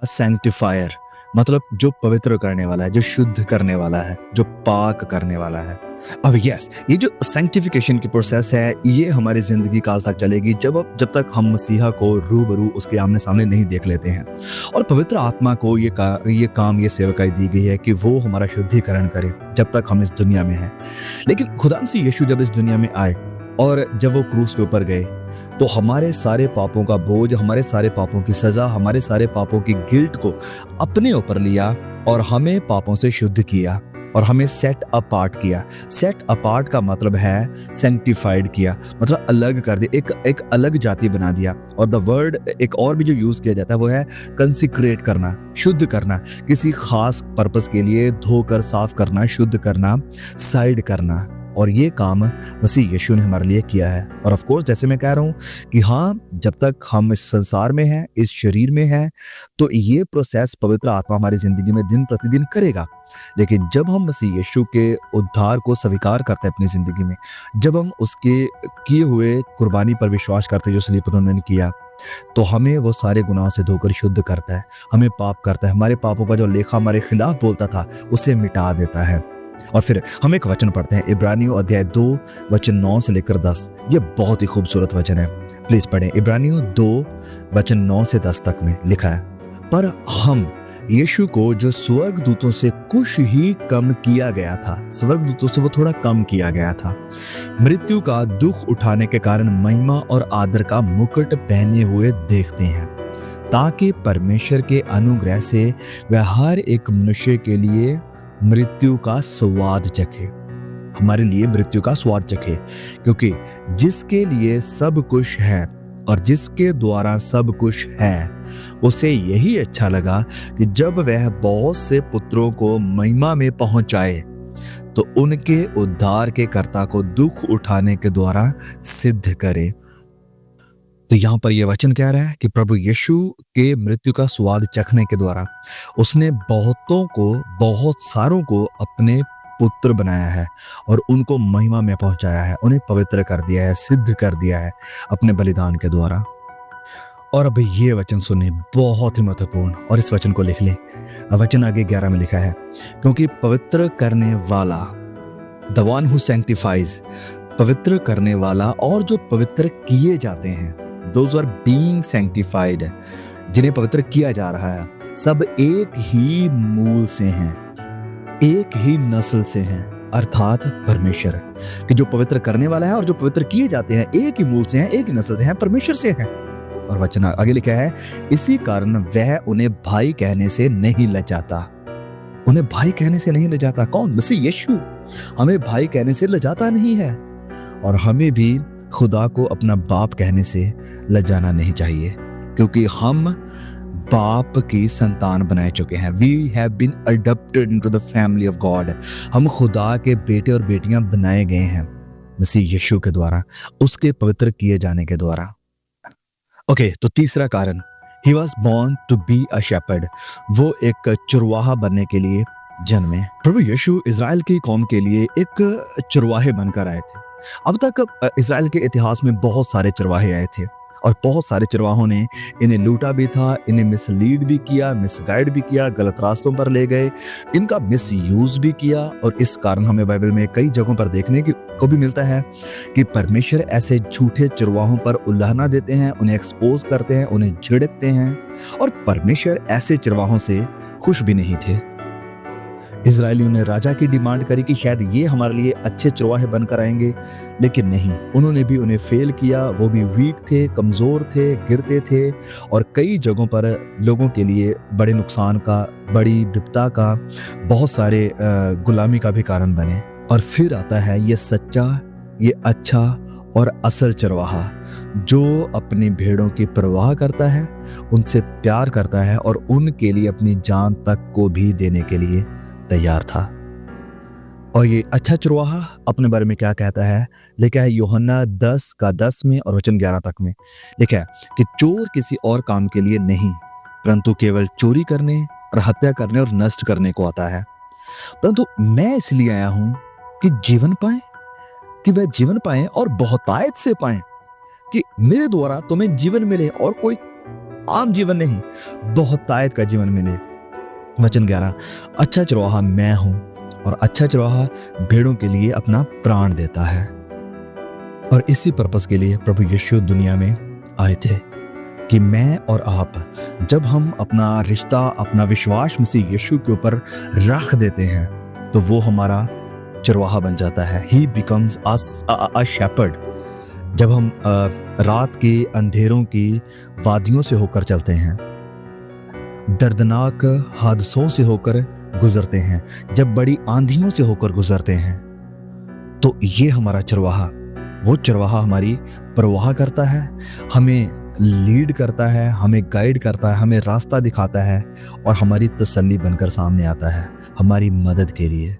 सैंक्टिफायर मतलब जो पवित्र करने वाला है, जो शुद्ध करने वाला है, जो पाक करने वाला है। अब यस, ये जो सैंक्टिफिकेशन की प्रोसेस है, ये हमारी जिंदगी काल तक चलेगी जब तक हम मसीहा को रूबरू उसके आमने सामने नहीं देख लेते हैं। और पवित्र आत्मा को ये काम, ये सेवकाई दी गई है कि वो हमारा शुद्धिकरण करे जब तक हम इस दुनिया में हैं। लेकिन खुदा मसीह यीशु जब इस दुनिया में आए और जब वो क्रूस के ऊपर गए, तो हमारे सारे पापों का बोझ, हमारे सारे पापों की सजा, हमारे सारे पापों की गिल्ट को अपने ऊपर लिया और हमें पापों से शुद्ध किया और हमें सेट अपार्ट किया। सेट अपार्ट का मतलब है सैंक्टिफाइड किया, मतलब अलग कर दिया, एक अलग जाति बना दिया। और द वर्ड एक और भी जो यूज किया जाता है वो है कंसिक्रेट करना, शुद्ध करना, किसी खास पर्पस के लिए धोकर साफ करना, शुद्ध करना, साइड करना। और ये काम मसीह यीशु ने हमारे लिए किया है। और ऑफ कोर्स जैसे मैं कह रहा हूँ कि हाँ, जब तक हम इस संसार में हैं, इस शरीर में हैं, तो ये प्रोसेस पवित्र आत्मा हमारी जिंदगी में दिन प्रतिदिन करेगा। लेकिन जब हम मसीह यीशु के उद्धार को स्वीकार करते हैं अपनी जिंदगी में, जब हम उसके किए हुए कुर्बानी पर विश्वास करते हैं जो सलीब पर उन्होंने किया, तो हमें वो सारे गुनाहों से धोकर शुद्ध करता है, हमें पाप करता है, हमारे पापों का जो लेखा हमारे खिलाफ बोलता था उसे मिटा देता है। और फिर हम एक वचन पढ़ते हैं, इब्रानियों अध्याय 2 वचन 9 से लेकर 10। ये बहुत ही खूबसूरत वचन है, प्लीज पढ़ें। इब्रानियों 2 वचन 9 से 10 तक में लिखा है, पर हम यीशु को जो स्वर्गदूतों से कुछ ही कम किया गया था, स्वर्गदूतों से वो थोड़ा कम किया गया था, मृत्यु का दुख उठाने के कारण महिमा और आदर का मुकुट पहने हुए देखते हैं, ताकि परमेश्वर के अनुग्रह से वह हर एक मनुष्य के लिए मृत्यु का स्वाद चखे, हमारे लिए मृत्यु का स्वाद चखे। क्योंकि जिसके लिए सब कुछ है और जिसके द्वारा सब कुछ है, उसे यही अच्छा लगा कि जब वह बहुत से पुत्रों को महिमा में पहुंचाए, तो उनके उद्धार के कर्ता को दुख उठाने के द्वारा सिद्ध करे। तो यहाँ पर यह वचन कह रहा है कि प्रभु यीशु के मृत्यु का स्वाद चखने के द्वारा उसने बहुत सारों को अपने पुत्र बनाया है और उनको महिमा में पहुंचाया है, उन्हें पवित्र कर दिया है, सिद्ध कर दिया है अपने बलिदान के द्वारा। और अब ये वचन सुने, बहुत ही महत्वपूर्ण, और इस वचन को लिख लें। वचन आगे 11 में लिखा है, क्योंकि पवित्र करने वाला, द वन हु सैंक्टिफाइज, पवित्र करने वाला और जो पवित्र किए जाते हैं, those who are being sanctified, जिन्हें पवित्र किया जा रहा है, सब एक ही मूल से हैं, एक ही नस्ल से हैं, अर्थात परमेश्वर। कि जो पवित्र करने वाला है और जो पवित्र किए जाते हैं एक ही मूल से हैं, एक ही नस्ल से हैं, परमेश्वर से हैं। और वचन आगे लिखा है, इसी कारण वह उन्हें भाई कहने से नहीं लजाता। उन्हें भाई कहने से नहीं लजाता। कौन? मसीह यीशु हमें भाई कहने से लजाता नहीं है। और हमें भी खुदा को अपना बाप कहने से लजाना नहीं चाहिए, क्योंकि हम बाप की संतान बनाए चुके हैं। We have been adopted into the family of God। हम खुदा के बेटे और बेटियां बनाए गए हैं मसीह यीशु के द्वारा, उसके पवित्र किए जाने के द्वारा। ओके, तो तीसरा कारण, He was born to be a shepherd। वो एक चरवाहा बनने के लिए जन्मे। प्रभु यीशु इज़राइल की कौम के लिए एक चरवाहे बनकर आए थे। अब तक इज़राइल के इतिहास में बहुत सारे चरवाहे आए थे और बहुत सारे चरवाहों ने इन्हें लूटा भी था, इन्हें मिसलीड भी किया, मिसगाइड भी किया, गलत रास्तों पर ले गए, इनका मिसयूज भी किया। और इस कारण हमें बाइबल में कई जगहों पर देखने को भी मिलता है कि परमेश्वर ऐसे झूठे चरवाहों पर उल्लाहना देते हैं, उन्हें एक्सपोज करते हैं, उन्हें झिड़कते हैं। और परमेश्वर ऐसे चरवाहों से खुश भी नहीं थे। इजरायलियों ने राजा की डिमांड करी कि शायद ये हमारे लिए अच्छे चरवाहे बनकर आएंगे, लेकिन नहीं, उन्होंने भी उन्हें फेल किया। वो भी वीक थे, कमज़ोर थे, गिरते थे और कई जगहों पर लोगों के लिए बड़े नुकसान का, बड़ी विपदा का, बहुत सारे गुलामी का भी कारण बने। और फिर आता है ये सच्चा, ये अच्छा और असल चरवाहा, जो अपनी भेड़ों की परवाह करता है, उनसे प्यार करता है और उनके लिए अपनी जान तक को भी देने के लिए तैयार था। और ये अच्छा चरवाहा अपने बारे में क्या कहता है? लिखा है यूहन्ना 10 का 10 में और वचन 11 तक में लिखा है कि चोर किसी और काम के लिए नहीं, परंतु केवल चोरी करने और हत्या करने और नष्ट करने को आता है। परंतु मैं इसलिए आया हूं कि जीवन पाएं, कि वह जीवन पाएं और बहुतायत से पाएं, कि मेरे द्वारा तुम्हें जीवन मिले और कोई आम जीवन नहीं, बहुतायत का जीवन मिले। वचन 11, अच्छा चरवाहा मैं हूं और अच्छा चरवाहा भेड़ों के लिए अपना प्राण देता है। और इसी पर्पस के लिए प्रभु यीशु दुनिया में आए थे कि मैं और आप जब हम अपना रिश्ता, अपना विश्वास मसीह यीशु के ऊपर रख देते हैं तो वो हमारा चरवाहा बन जाता है। He becomes a shepherd. जब हम रात के अंधेरों की वादियों से होकर चलते हैं, दर्दनाक हादसों से होकर गुजरते हैं, जब बड़ी आंधियों से होकर गुजरते हैं, तो ये हमारा चरवाहा, वो चरवाहा हमारी परवाह करता है, हमें लीड करता है, हमें गाइड करता है, हमें रास्ता दिखाता है और हमारी तसल्ली बनकर सामने आता है हमारी मदद के लिए।